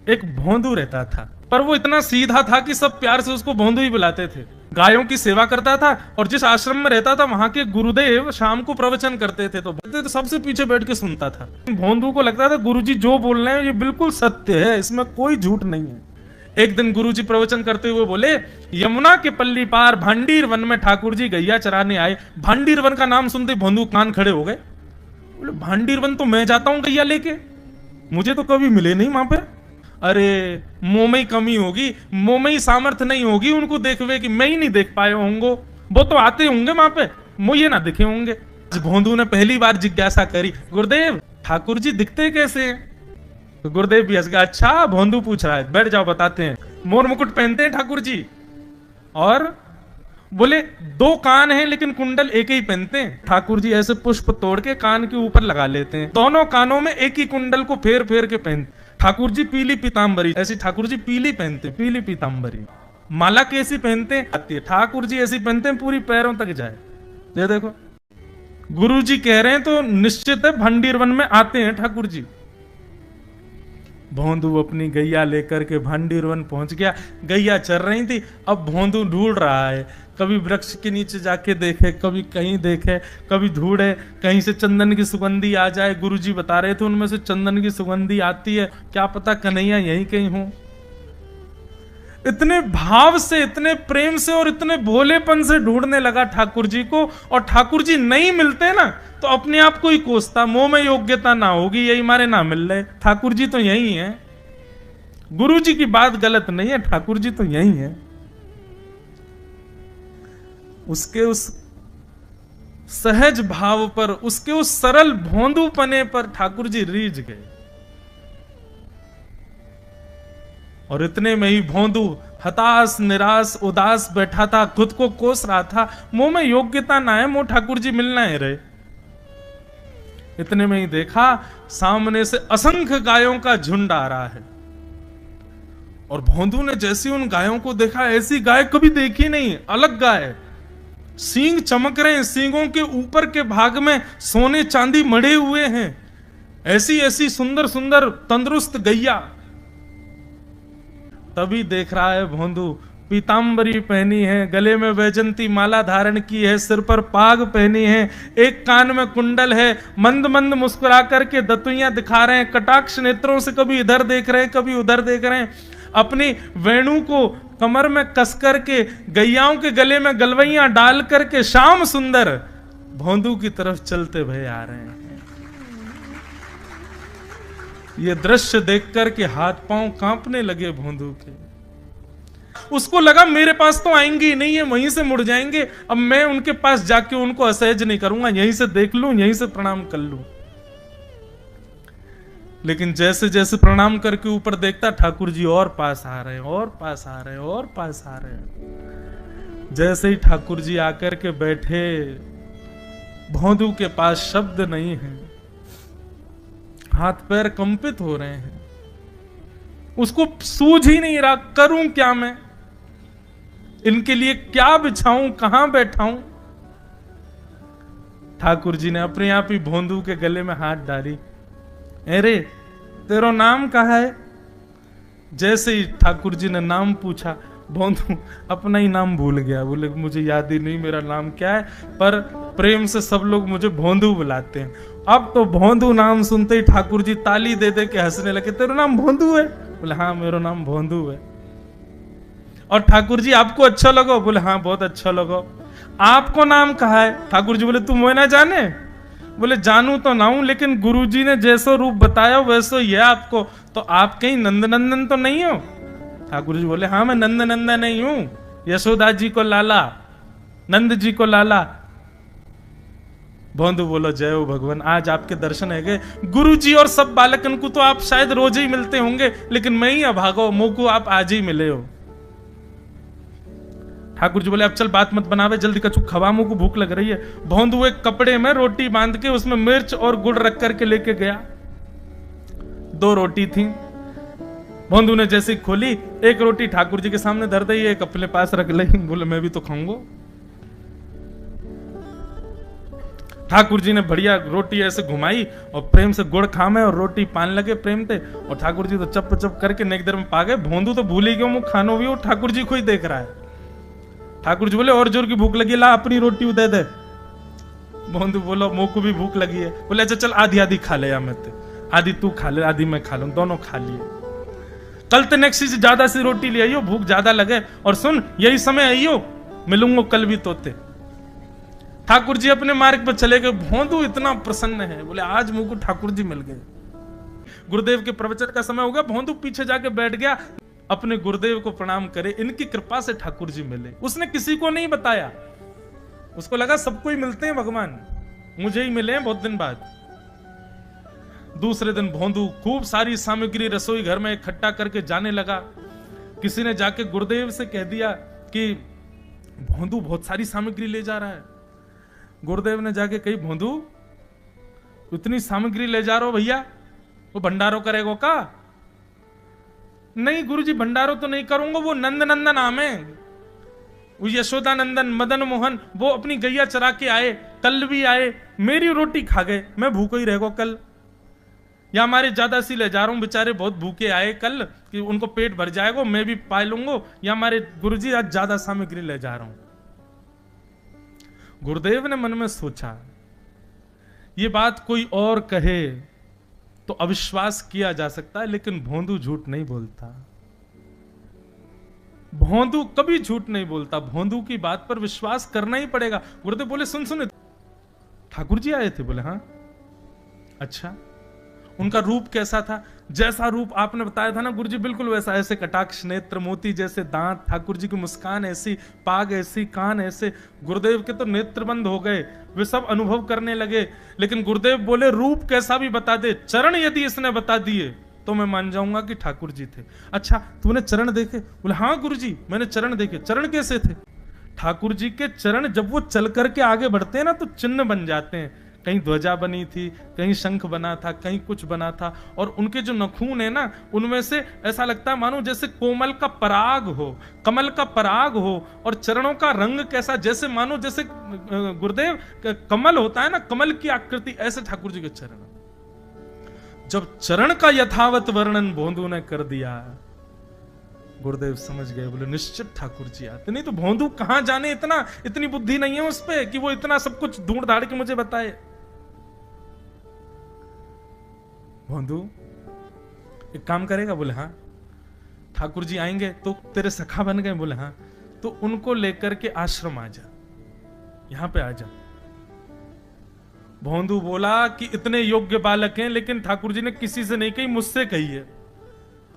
एक भोंदू रहता था, पर वो इतना सीधा था कि सब प्यार से उसको भोंदू ही बुलाते थे। गायों की सेवा करता था और जिस आश्रम में रहता था वहां के गुरुदेव शाम को प्रवचन करते थे तो सबसे पीछे बैठ के सुनता था। भोंदू को लगता था गुरुजी जो बोल रहे हैं ये बिल्कुल सत्य है, इसमें कोई झूठ नहीं है। एक दिन गुरुजी प्रवचन करते हुए बोले, यमुना के पल्ली पार भांडीर वन में ठाकुर जी गैया चराने आए। भांडीर वन का नाम सुनते भोंदू कान खड़े हो गए। बोले भांडीर वन तो मैं जाता हूं गैया लेके, मुझे तो कभी मिले नहीं वहां पे। अरे मुंह में ही कमी होगी, मुंह में ही सामर्थ्य नहीं होगी उनको देखवे कि मैं ही नहीं देख पाए होंगे, वो तो आते होंगे वहां पे, मुझे ना दिखे होंगे। भोंदू ने पहली बार जिज्ञासा करी, गुरुदेव ठाकुर जी दिखते कैसे हैं? तो गुरुदेव भी हंस गया, अच्छा भोंदू पूछ रहा है, बैठ जाओ बताते हैं। मोर मुकुट पहनते हैं ठाकुर जी, और बोले दो कान हैं लेकिन कुंडल एक ही पहनते हैं। ठाकुर जी ऐसे पुष्प तोड़ के कान के ऊपर लगा लेते हैं, दोनों कानों में एक ही कुंडल को फेर फेर के पहनते। ठाकुर जी पीली पीतांबरी, ऐसी ठाकुर जी पीली पहनते, पीली पीतांबरी। माला कैसी पहनते हैं? ठाकुर जी ऐसी पहनते हैं पूरी पैरों तक जाए। ये देखो गुरु जी कह रहे हैं तो निश्चित है भांडीर वन में आते हैं ठाकुर जी। भोंदू अपनी गैया लेकर के भांडीर वन पहुंच गया। गैया चर रही थी, अब भोंदू ढूंढ रहा है, कभी वृक्ष के नीचे जाके देखे, कभी कहीं देखे, कभी ढूंढे कहीं से चंदन की सुगंधी आ जाए। गुरुजी बता रहे थे उनमें से चंदन की सुगंधी आती है, क्या पता कन्हैया यहीं कहीं हो। इतने भाव से, इतने प्रेम से और इतने भोलेपन से ढूंढने लगा ठाकुर जी को, और ठाकुर जी नहीं मिलते ना तो अपने आप को ही कोसता, मुंह में योग्यता ना होगी यही मारे ना मिल रहे, ठाकुर जी तो यही है। गुरु जी की बात गलत नहीं है, ठाकुर जी तो यही है। उसके उस सहज भाव पर, उसके उस सरल भोंदूपने पर ठाकुर जी रीझ गए। और इतने में ही भोंदू हताश निराश उदास बैठा था, खुद को कोस रहा था, मुंह में योग्यता ना है, मुंह ठाकुर जी मिलना है रहे। इतने में ही देखा सामने से असंख्य गायों का झुंड आ रहा है, और भोंदू ने जैसी उन गायों को देखा, ऐसी गाय कभी देखी नहीं, अलग गाय, सींग चमक रहे हैं, सींगों के ऊपर के भाग में सोने चांदी मढ़े हुए हैं, ऐसी ऐसी सुंदर सुंदर तंदुरुस्त गैया। तभी देख रहा है भोंदू पीतांबरी पहनी है, गले में वैजंती माला धारण की है, सिर पर पाग पहनी है, एक कान में कुंडल है, मंद मंद मुस्कुरा करके दतुइयां दिखा रहे हैं, कटाक्ष नेत्रों से कभी इधर देख रहे हैं कभी उधर देख रहे हैं, अपनी वेणु को कमर में कस करके गैयाओं के गले में गलवैयां डाल करके श्याम सुंदर भोंदू की तरफ चलते भय आ रहे हैं। ये दृश्य देख करके हाथ पांव कांपने लगे भोंदू के। उसको लगा मेरे पास तो आएंगे नहीं, है वहीं से मुड़ जाएंगे, अब मैं उनके पास जाके उनको असहज नहीं करूंगा, यहीं से देख लूं, यहीं से प्रणाम कर लूं। लेकिन जैसे जैसे प्रणाम करके ऊपर देखता, ठाकुर जी और पास आ रहे हैं, और पास आ रहे हैं, और पास आ रहे हैं। जैसे ही ठाकुर जी आकर के बैठे, भोंदू के पास शब्द नहीं है, हाथ पैर कंपित हो रहे हैं, उसको सूझ ही नहीं रहा करूं क्या मैं, इनके लिए क्या बिछाऊं, कहां बैठाऊं। ठाकुर जी ने अपने आप ही भोंदू के गले में हाथ डाली, अरे तेरा नाम कहा है? जैसे ही ठाकुर जी ने नाम पूछा, भोंदू अपना ही नाम भूल गया, बोले मुझे याद ही नहीं मेरा नाम क्या है, पर प्रेम से सब लोग मुझे भोंदू बुलाते हैं। अब तो भोंदू नाम सुनते ही ठाकुर जी ताली दे दे के हंसने लगे, तेरा नाम भोंदू है? बोले हाँ मेरा नाम भोंदू है। और ठाकुर जी आपको अच्छा लगो? बोले हाँ बहुत अच्छा लगो। आपको नाम कहा है? ठाकुर जी बोले तुम वो ना जाने? बोले जानू तो ना हूं, लेकिन गुरुजी ने जैसा रूप बताया वैसो ही है आपको, तो आप कहीं नंदनंदन तो नहीं हो? ठाकुर जी बोले हाँ मैं नंदनंदन नहीं हूं, यशोदा जी को लाला, नंद जी को लाला। भोंदू बोलो जय हो भगवान, आज आपके दर्शन है गए। गुरु जी और सब बालकन को तो आप शायद रोज ही मिलते होंगे, लेकिन मैं ही अभागो, मुंह को आप आज ही मिले हो। ठाकुर जी बोले अब चल बात मत बनावे, जल्दी कछु खवा, मुंह को भूख लग रही है। भोंदू एक कपड़े में रोटी बांध के उसमें मिर्च और गुड़ रख करके लेके गया। 2 रोटी थी। भोंदू ने जैसे खोली, एक रोटी ठाकुर जी के सामने धर दी, एक अपने पास रख ली। बोले मैं भी तो खाऊंगा। ठाकुर जी ने बढ़िया रोटी ऐसे घुमाई और प्रेम से गुड़ खामे और रोटी पान लगे प्रेम से, और ठाकुर जी तो चप चप करके नेक देर में पा गए। भोंदू तो भूल ही गयो मुँह खानो भी, और ठाकुर जी को ही देख रहा है। ठाकुर जी बोले और जोर की भूख लगी, ला अपनी रोटी दे दे। भोंदू बोलो मुँह को भी भूख लगी है। बोले अच्छा चल आधी आधी खा ले, या मैं आधी तू खा ले आधी मैं खा लूं, दोनों खा लिए। कल तो नेक्स्ट से ज्यादा सी रोटी ले आइयो, भूख ज्यादा लगे, और सुन यही समय आइयो, मिलूंगा कल भी तोते। ठाकुर जी अपने मार्ग पर चले गए। भोंदू इतना प्रसन्न है, बोले आज मुझको ठाकुर जी मिल गए। गुरुदेव के प्रवचन का समय हो गया, भोंदू पीछे जाके बैठ गया, अपने गुरुदेव को प्रणाम करे, इनकी कृपा से ठाकुर जी मिले। उसने किसी को नहीं बताया, उसको लगा सबको ही मिलते हैं भगवान, मुझे ही मिले हैं बहुत दिन बाद। दूसरे दिन भोंदू खूब सारी सामग्री रसोई घर में इकट्ठा करके जाने लगा। किसी ने जाके गुरुदेव से कह दिया कि भोंदू बहुत सारी सामग्री ले जा रहा है। गुरुदेव ने जाके कही भोंदू इतनी सामग्री ले जा रहा हो भैया, वो भंडारो करेगो का? नहीं गुरुजी भंडारो तो नहीं करूंगा, वो नंद नंदन नाम है, वो यशोदा नंदन मदन मोहन, वो अपनी गैया चरा के आए, कल भी आए, मेरी रोटी खा गए, मैं भूखो ही रहेगा कल। या हमारे ज्यादा सी ले जा रहा हूं, बेचारे बहुत भूखे आए कल, कि उनको पेट भर जाएगा, मैं भी पा लूंगा, या हमारे गुरुजी आज ज्यादा सामग्री ले जा रहा हूं। गुरुदेव ने मन में सोचा ये बात कोई और कहे तो अविश्वास किया जा सकता है, लेकिन भोंदू झूठ नहीं बोलता। भोंदू कभी झूठ नहीं बोलता, भोंदू की बात पर विश्वास करना ही पड़ेगा। गुरुदेव बोले सुन सुन ठाकुर जी आए थे? बोले हाँ। अच्छा उनका रूप कैसा था? जैसा रूप आपने बताया था ना गुरुजी बिल्कुल वैसा, ऐसे कटाक्ष नेत्र, मोती जैसे दांत, ठाकुर जी की मुस्कान ऐसी, पाग ऐसी, कान ऐसे। गुरुदेव के तो नेत्र बंद हो गए, वे सब अनुभव करने लगे। लेकिन गुरुदेव बोले रूप कैसा भी बता दे, चरण यदि इसने बता दिए तो मैं मान जाऊंगा कि ठाकुर जी थे। अच्छा तूने चरण देखे? बोले हाँ गुरुजी मैंने चरण देखे। चरण कैसे थे? ठाकुर जी के चरण जब वो चल करके आगे बढ़ते हैं ना तो चिन्ह बन जाते हैं, कहीं ध्वजा बनी थी, कहीं शंख बना था, कहीं कुछ बना था। और उनके जो नखून है ना उनमें से ऐसा लगता है मानो जैसे कोमल का पराग हो, कमल का पराग हो। और चरणों का रंग कैसा, जैसे मानो जैसे गुरुदेव कमल होता है ना, कमल की आकृति, ऐसे ठाकुर जी के चरण। जब चरण का यथावत वर्णन भोंदू ने कर दिया, गुरुदेव समझ गए, बोले निश्चित ठाकुर जी आते। नहीं तो भोंदू कहां जाने, इतनी बुद्धि नहीं है उस पे कि वो इतना सब कुछ ढूंढ ढाड़ के मुझे बताए। भोंदू एक काम करेगा? बोले हाँ। ठाकुर जी आएंगे तो तेरे सखा बन गए? बोले हाँ। तो उनको लेकर के आश्रम आ जा, यहां पे आ जा। भोंदू बोला कि इतने योग्य बालक हैं, लेकिन ठाकुर जी ने किसी से नहीं कही, मुझसे कही है।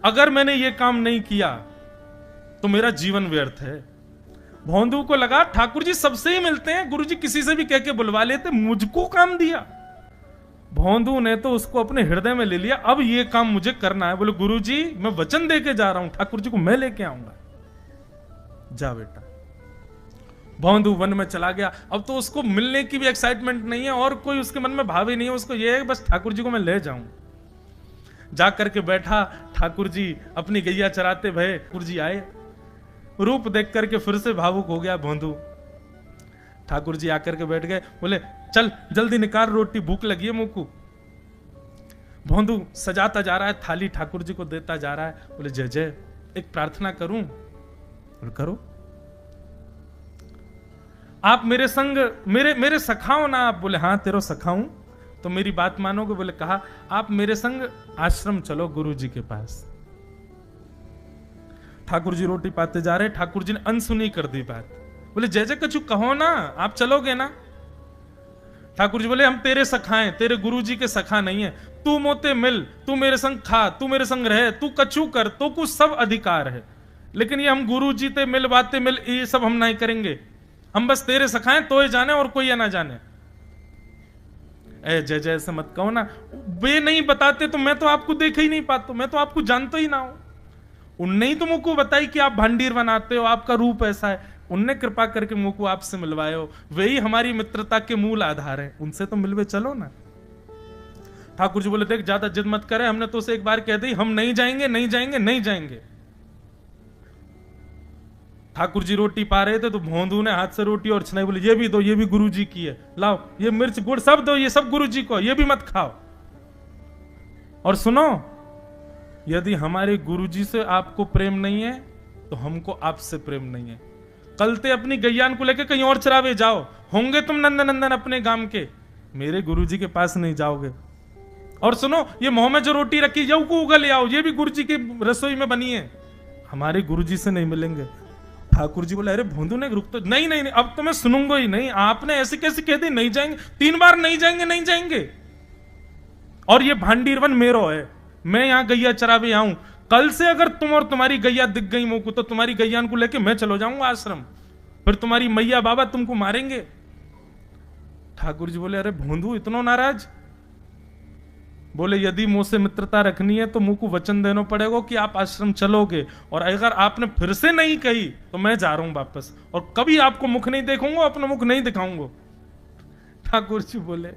अगर मैंने ये काम नहीं किया तो मेरा जीवन व्यर्थ है। भोंदू को लगा ठाकुर जी सबसे ही मिलते हैं, गुरु जी किसी से भी कह के बुलवा लेते, मुझको काम दिया। भोंदू ने तो उसको अपने हृदय में ले लिया, अब ये काम मुझे करना है। बोले गुरु जी मैं वचन दे के जा रहा हूं, ठाकुर जी को मैं लेके आऊंगा। जा बेटा। भोंदू वन में चला गया। अब तो उसको मिलने की भी एक्साइटमेंट नहीं है और कोई उसके मन में भाव ही नहीं है, उसको ये है बस ठाकुर जी को मैं ले जाऊं। जा करके बैठा, ठाकुर जी अपनी गैया चराते भये, ठाकुर जी आए, रूप देख करके फिर से भावुक हो गया भोंदू। ठाकुर जी आकर के बैठ गए, बोले चल जल्दी निकाल रोटी, भूख लगी है मुंह को। भोंदू सजाता जा रहा है थाली, ठाकुर जी को देता जा रहा है। बोले जय जय एक प्रार्थना करूं? बोले करो। आप मेरे संग मेरे सखाओ ना आप? बोले हाँ तेरो सखाऊं तो मेरी बात मानोगे? बोले कहा आप मेरे संग आश्रम चलो गुरु जी के पास। ठाकुर जी रोटी पाते जा रहे, ठाकुर जी ने अनसुनी कर दी बात। बोले जय जय कछु कहो ना, आप चलोगे ना? ठाकुर जी बोले हम तेरे सखा हैं, तेरे गुरु जी के सखा नहीं है। तू मोते मिल, तू मेरे संग खा, तू मेरे संग रहे, तू कछु कर, तो कुछ सब अधिकार है, लेकिन ये हम गुरु जी ते मिल बातें मिल ये सब हम नहीं करेंगे। हम बस तेरे सखाएं तो ही जाने और कोई ना जाने। ए जय जय से मत कहो ना, वे नहीं बताते तो मैं तो आपको देख ही नहीं पाता, मैं तो आपको जानता ही ना हूं। उनने ही तो मुझको बताई कि आप भांडीर बनाते हो, आपका रूप ऐसा है, उनने कृपा करके मुझको आपसे मिलवाए हो, वे ही हमारी मित्रता के मूल आधार हैं, उनसे तो मिलवे चलो ना। ठाकुर जी बोले देख ज्यादा जिद मत करे, हमने तो उसे एक बार कह दी हम नहीं जाएंगे नहीं जाएंगे नहीं जाएंगे। ठाकुर जी रोटी पा रहे थे तो भोंदू ने हाथ से रोटी और छनाई, बोले ये भी दो, ये भी गुरु जी की है, लाओ ये मिर्च गुड़ सब दो, ये सब गुरु जी को, ये भी मत खाओ। और सुनो, यदि हमारे गुरु जी से आपको प्रेम नहीं है तो हमको आपसे प्रेम नहीं है। कल ते अपनी गैयान को लेकर कहीं और चरावे जाओ, होंगे तुम नंदन नंदन अपने गांव के, मेरे गुरु जी के पास नहीं जाओगे। और सुनो, ये मुंह में जो रोटी रखी जाओ को उगल आओ, ये भी गुरु जी की रसोई में बनी है, हमारे गुरु जी से नहीं मिलेंगे। ठाकुर जी बोले अरे भोंदू ने रुक तो, नहीं नहीं नहीं, अब तो मैं सुनूंगा ही नहीं, आपने ऐसे कैसे कह दी नहीं जाएंगे, 3 बार नहीं जाएंगे नहीं जाएंगे। और ये भांडीरवन मेरो है, मैं यहां गैया चरावे आऊं, कल से अगर तुम और तुम्हारी गैया दिख गई मुंह को तो तुम्हारी गैयान को लेके मैं चलो जाऊंगा आश्रम, फिर तुम्हारी मैया बाबा तुमको मारेंगे। ठाकुर जी बोले अरे भोंदू इतना नाराज? बोले यदि मुंह से मित्रता रखनी है तो मुंह को वचन देना पड़ेगा कि आप आश्रम चलोगे, और अगर आपने फिर से नहीं कही तो मैं जा रहा हूं वापस, और कभी आपको मुख नहीं देखूंगा, अपना मुख नहीं दिखाऊंगा। ठाकुर जी बोले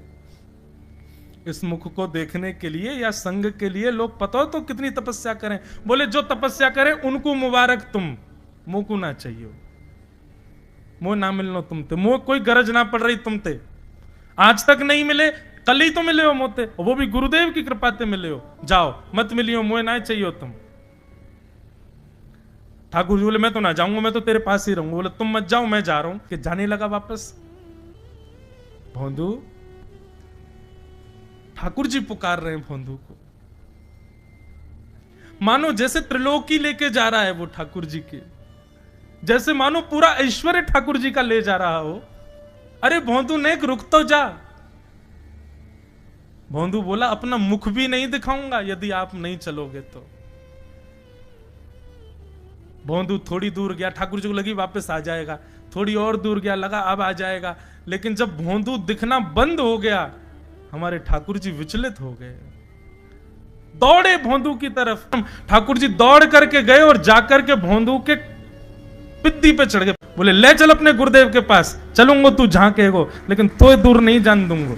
इस मुख को देखने के लिए या संग के लिए लोग पता हो तो कितनी तपस्या करें। बोले जो तपस्या करें उनको मुबारक, तुम मुंह को ना चाहिए, मुंह ना मिलना तुमते, मुंह कोई गरज ना पड़ रही तुमते, आज तक नहीं मिले, कल ही तो मिले हो मोते, वो भी गुरुदेव की कृपा से मिले हो, जाओ मत मिलियो, मुझे ना चाहिए तुम। ठाकुर जी बोले मैं तो ना जाऊंगा, मैं तो तेरे पास ही रहूंगा। बोले तुम मत जाओ, मैं जा रहा हूं। कि जाने लगा वापस। भोंदू, ठाकुर जी पुकार रहे हैं भोंदू को, मानो जैसे त्रिलोकी लेके जा रहा है वो ठाकुर जी के, जैसे मानो पूरा ऐश्वर्य ठाकुर जी का ले जा रहा हो। अरे भोंदू ने रुक तो जा। भोंदू बोला अपना मुख भी नहीं दिखाऊंगा यदि आप नहीं चलोगे तो। भोंदू थोड़ी दूर गया, ठाकुर जी को लगी वापस आ जाएगा, थोड़ी और दूर गया, लगा अब आ जाएगा, लेकिन जब भोंदू दिखना बंद हो गया हमारे ठाकुर जी विचलित हो गए, दौड़े भोंदू की तरफ। ठाकुर जी दौड़ करके गए और जाकर के भोंदू के पिद्दी पे चढ़ गए। बोले ले चल अपने गुरुदेव के पास, चलूंगा तू जहां कहेगो, लेकिन तो दूर नहीं जान दूंगा।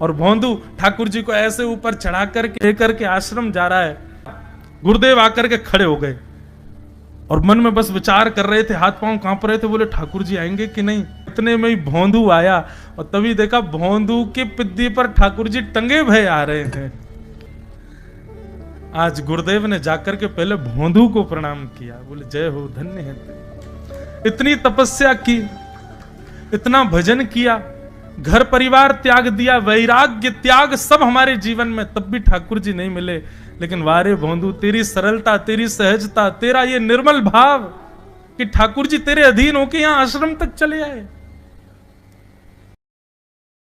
और भोंदू ठाकुर जी को ऐसे ऊपर चढ़ा करके आश्रम जा रहा है। गुरुदेव आकर के खड़े हो गए और मन में बस विचार कर रहे थे, हाथ पांव कांप रहे थे, बोले ठाकुर जी आएंगे कि नहीं। इतने में ही भोंदू आया और तभी देखा भोंदू के पिद्दी पर ठाकुर जी टंगे भय आ रहे हैं। आज गुरुदेव ने जाकर के पहले भोंदू को प्रणाम किया, बोले जय हो, धन्य है। इतनी तपस्या की, इतना भजन किया, घर परिवार त्याग दिया, वैराग्य त्याग सब हमारे जीवन में, तब भी ठाकुर जी नहीं मिले। लेकिन वारे भोंदू, तेरी सरलता, तेरी सहजता, तेरा ये निर्मल भाव कि ठाकुर जी तेरे अधीन होके यहां आश्रम तक चले आए।